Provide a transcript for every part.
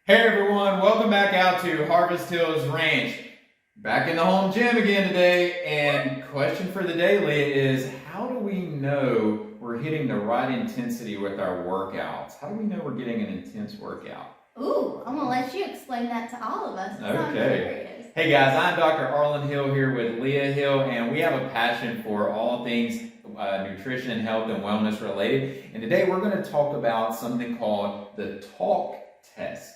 Hey everyone, welcome back out to Harvest Hills Ranch. Back in the home gym again today, and question for the day, Leah, is how do we know we're hitting the right intensity with our workouts? How do we know we're getting an intense workout? Ooh, I'm gonna let you explain that to all of us. Okay. Hey guys, I'm Dr. Arland Hill here with Leah Hill, and we have a passion for all things nutrition and health and wellness related. And today we're going to talk about something called the talk test.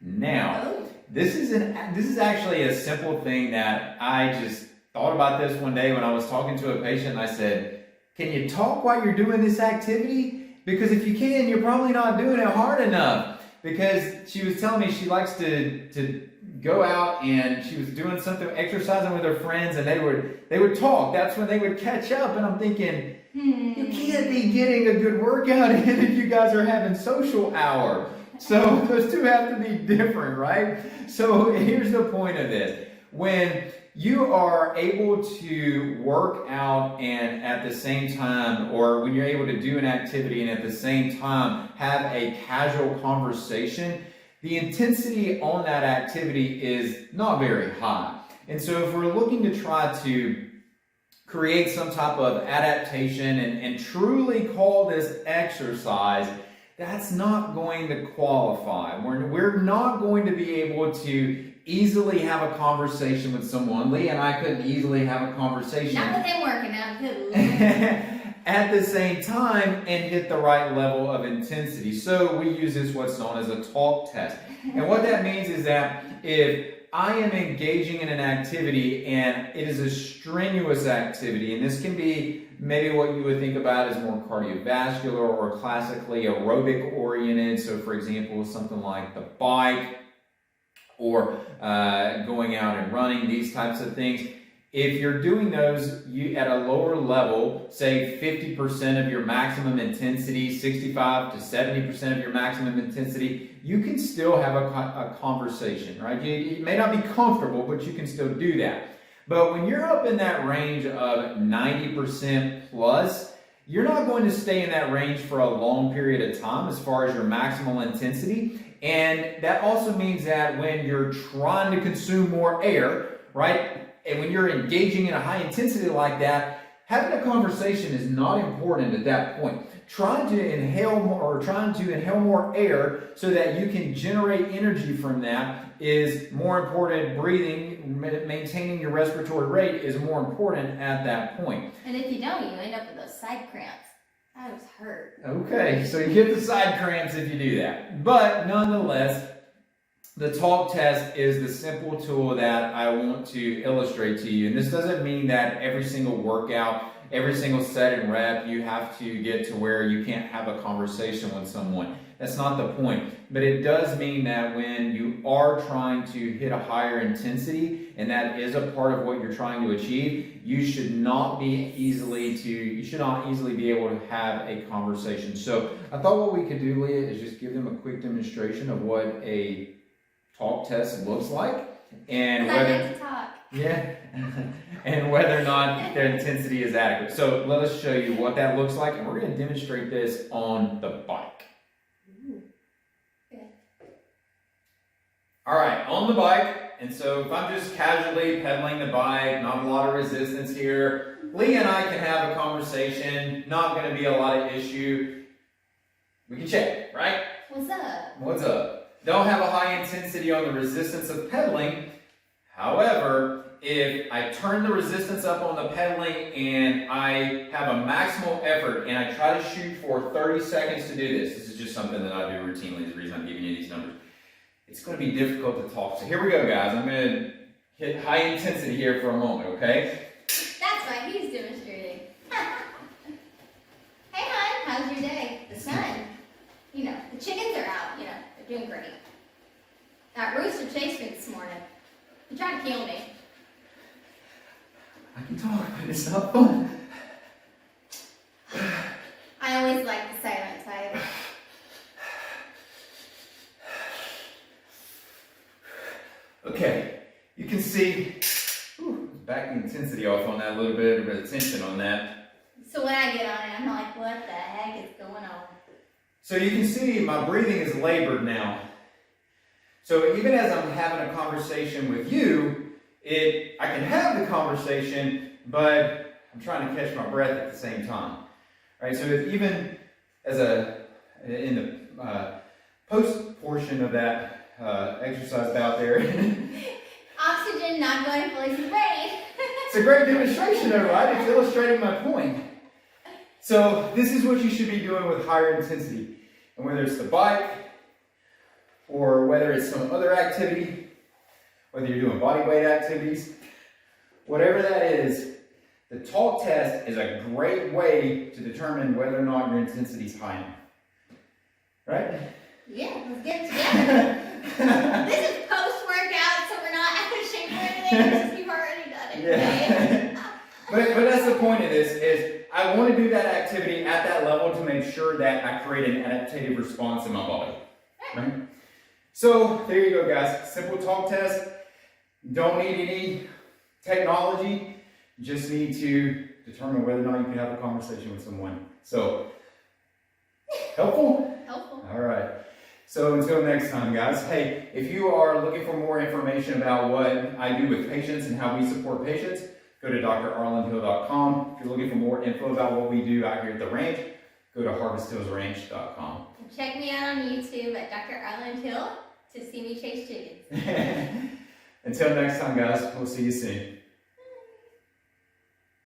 Now, this is actually a simple thing that I just thought about this one day when I was talking to a patient, and I said, can you talk while you're doing this activity? Because if you can, you're probably not doing it hard enough. Because she was telling me she likes to go out, and she was doing something, exercising with her friends, and they would talk. That's when they would catch up, and I'm thinking, you can't be getting a good workout in if you guys are having social hour. So those two have to be different, right? So here's the point of this. When you are able to work out and at the same time, or when you're able to do an activity and at the same time have a casual conversation, the intensity on that activity is not very high. And so if we're looking to try to create some type of adaptation and truly call this exercise, that's not going to qualify. We're not going to be able to easily have a conversation with someone. Lee and I couldn't easily have a conversation. Not with him working out, good Lord. At the same time and hit the right level of intensity. So we use this what's known as a talk test. And what that means is that if I am engaging in an activity and it is a strenuous activity, and this can be maybe what you would think about as more cardiovascular or classically aerobic oriented. So for example, something like the bike or going out and running, these types of things. If you're doing those you at a lower level, say 50% of your maximum intensity, 65 to 70% of your maximum intensity, you can still have a conversation, right? You may not be comfortable, but you can still do that. But when you're up in that range of 90% plus, you're not going to stay in that range for a long period of time as far as your maximal intensity. And that also means that when you're trying to consume more air, right? And when you're engaging in a high intensity like that, having a conversation is not important at that point. Trying to inhale more air so that you can generate energy from that is more important. Breathing, maintaining your respiratory rate is more important at that point. And if you don't, you end up with those side cramps. That was hurt. Okay, so you get the side cramps if you do that. But nonetheless, the talk test is the simple tool that I want to illustrate to you. And this doesn't mean that every single workout, every single set and rep, you have to get to where you can't have a conversation with someone. That's not the point. But it does mean that when you are trying to hit a higher intensity, and that is a part of what you're trying to achieve, you should not easily be able to have a conversation. So I thought what we could do, Leah, is just give them a quick demonstration of what a talk test looks like, and whether I like to talk. Yeah, and whether or not their intensity is adequate. So let us show you what that looks like, and we're going to demonstrate this on the bike. Okay. All right, on the bike. And so if I'm just casually pedaling the bike, not a lot of resistance here, Lee and I can have a conversation. Not going to be a lot of issue. We can check, right? What's up? What's up? Don't have a high intensity on the resistance of pedaling. However, if I turn the resistance up on the pedaling and I have a maximal effort and I try to shoot for 30 seconds to do this is just something that I do routinely, is the reason I'm giving you these numbers. It's going to be difficult to talk. So here we go, guys. I'm going to hit high intensity here for a moment, okay? That's why he's demonstrating. Hey, hon, how's your day? The sun. You know, the chickens are out. You know, they're doing great. That rooster chased me this morning. He tried to kill me. I can talk, but it's not fun. I always like the silent type. Okay, you can see, back the intensity off on that, a little bit of tension on that. So when I get on it, I'm like, what the heck is going on? So you can see my breathing is labored now. So even as I'm having a conversation with you, I can have the conversation, but I'm trying to catch my breath at the same time. Right? So even as in the post portion of that exercise bout there, Oxygen not going fully to brain. it's a great demonstration though, right? It's illustrating my point. So this is what you should be doing with higher intensity. And whether it's the bike, or whether it's some other activity, whether you're doing body weight activities, whatever that is, the talk test is a great way to determine whether or not your intensity is high enough. Right? Yeah, let's get it together. This is post-workout, so we're not out of shape or anything. It's just you've already done it. Yeah. Okay? But that's the point of this is I want to do that activity at that level to make sure that I create an adaptive response in my body. Right? So there you go, guys. Simple talk test. Don't need any technology. You just need to determine whether or not you can have a conversation with someone. So, helpful? Helpful. All right. So until next time, guys. Hey, if you are looking for more information about what I do with patients and how we support patients, go to drarlandhill.com. If you're looking for more info about what we do out here at the ranch, go to harvesthillsranch.com. Check me out on YouTube at Dr. Arland Hill to see me chase chickens. Until next time, guys, we'll see you soon.